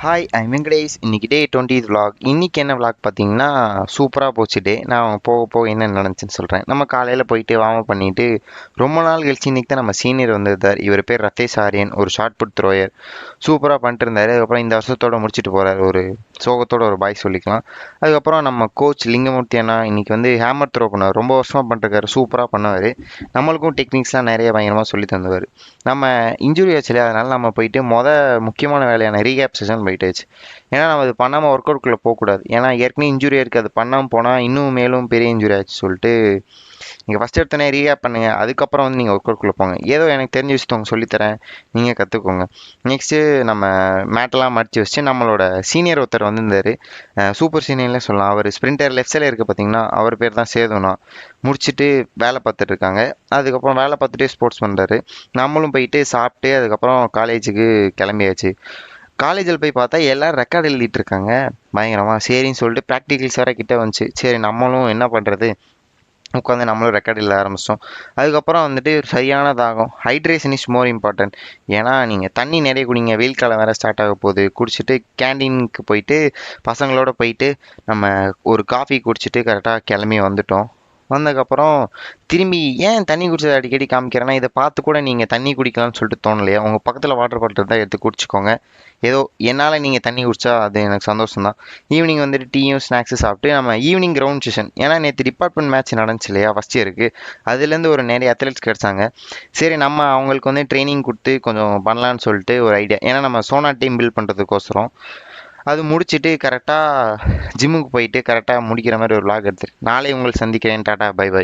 Hi I Venkatesh. இன்னைக்கு டே 20th vlog. இன்னைக்கு என்ன vlog பார்த்தீங்கன்னா சூப்பராக போச்சு டே. நான் போக போக என்ன நடந்துச்சுன்னு சொல்கிறேன். நம்ம காலையில் போயிட்டு வார்ம் அப் பண்ணிட்டு ரொம்ப நாள் கழிச்சு இன்னைக்கு தான் நம்ம சீனியர் வந்திருந்தார். இவர் பேர் ரத்தேஷ் ஆரியன், ஒரு ஷார்ட் புட் த்ரோயர். சூப்பராக பண்ணிட்டு இருந்தார். அதுக்கப்புறம் இந்த வருஷத்தோட முடிச்சுட்டு போகிறார். ஒரு சோகத்தோட ஒரு பாய் சொல்லிக்கலாம். அதுக்கப்புறம் நம்ம கோச் லிங்கமூர்த்தி அண்ணா இன்னைக்கு வந்து ஹேமர் த்ரோ பண்ணுவார். ரொம்ப வருஷமாக பண்ணிருக்காரு, சூப்பராக பண்ணுவார். நம்மளுக்கும் டெக்னிக்ஸ்லாம் நிறைய பயங்கரமாக சொல்லி தந்துவார். நம்ம இன்ஜுரி ஆச்சுல, அதனால நம்ம போயிட்டு முக்கியமான வேலையான ரீகேப் செஷன் போயிட்டாச்சு. ஏன்னா நம்ம அது பண்ணாமல் ஒர்க் அவுட்குள்ளே போகக்கூடாது. ஏன்னா ஏற்கனவே இன்ஜுரி இருக்குது, அது பண்ணாமல் போனால் இன்னும் மேலும் பெரிய இன்ஜுரி ஆச்சு சொல்லிட்டு நீங்கள் ஃபஸ்ட் எடுத்தோடனே ரீகேப் பண்ணுங்க, அதுக்கப்புறம் வந்து நீங்கள் ஒர்க் அவுட்குள்ளே போங்க. ஏதோ எனக்கு தெரிஞ்ச விஷயத்தவங்க சொல்லித்தரேன், நீங்கள் கற்றுக்கோங்க. நெக்ஸ்ட்டு நம்ம மேட்டெல்லாம் மடித்து வச்சுட்டு நம்மளோட சீனியர் ஒருத்தர் வந்திருந்தார். சூப்பர் சீனியர்லேயே சொல்லலாம். அவர் ஸ்ப்ரிண்டர் லெஃப்ட் சைடில் இருக்க பார்த்தீங்கன்னா அவர் பேர் தான் சேதுனா. முடிச்சுட்டு வேலை பார்த்துட்டு இருக்காங்க. அதுக்கப்புறம் வேலை பார்த்துட்டே ஸ்போர்ட்ஸ் பண்ணுறாரு. நம்மளும் போயிட்டு சாப்பிட்டு அதுக்கப்புறம் காலேஜுக்கு கிளம்பியாச்சு. காலேஜில் போய் பார்த்தா எல்லோரும் ரெக்கார்டு எழுதிட்டு இருக்காங்க பயங்கரமாக. சரின்னு சொல்லிட்டு ப்ராக்டிகல்ஸ் வேறு கிட்டே வந்துச்சு. சரி நம்மளும் என்ன பண்ணுறது, உட்காந்து நம்மளும் ரெக்கார்ட் எழுத ஆரம்பிச்சிட்டோம். அதுக்கப்புறம் வந்துட்டு சரியான தாகம். Hydration is more important. ஏன்னா நீங்கள் தண்ணி நிறைய குடிங்க, வெயில் காலம் வேறு ஸ்டார்ட் ஆக போகுது. குடிச்சிட்டு கேண்டீனுக்கு போயிட்டு பசங்களோட போயிட்டு நம்ம ஒரு காஃபி குடிச்சிட்டு கரெக்டாக கிளம்பி வந்துட்டோம். வந்ததுக்கப்புறம் திரும்பி ஏன் தண்ணி குடிச்சதை அடிக்கடி காமிக்கிறேன்னா, இதை பார்த்து கூட நீங்கள் தண்ணி குடிக்கலாம்னு சொல்லிட்டு தோணலையா? உங்கள் பக்கத்தில் வாட்டர் பாட்டில் இருந்தால் எடுத்து குடிச்சிக்கோங்க. ஏதோ என்னால் நீங்கள் தண்ணி குடித்தா அது எனக்கு சந்தோஷம் தான். ஈவினிங் வந்துட்டு டீயும் ஸ்நாக்ஸும் சாப்பிட்டு நம்ம ஈவினிங் கிரவுண்ட் செஷன், ஏன்னா நேற்று டிபார்ட்மெண்ட் மேட்ச் நடந்துச்சு இல்லையா ஃபஸ்ட் இயருக்கு, அதுலேருந்து ஒரு நிறைய அத்லெட்ஸ் கிடச்சாங்க. சரி நம்ம அவங்களுக்கு வந்து ட்ரைனிங் கொடுத்து கொஞ்சம் பண்ணலான்னு சொல்லிட்டு ஒரு ஐடியா. ஏன்னா நம்ம சோனா டீம் பில்ட் பண்ணுறதுக்கோசரம் அது முடிச்சுட்டு கரெக்டாக ஜிம்முக்கு போயிட்டு கரெக்டாக முடிக்கிற மாதிரி ஒரு vlog எடுத்துரு. நாளை உங்களை சந்திக்கிறேன். Tata bye by.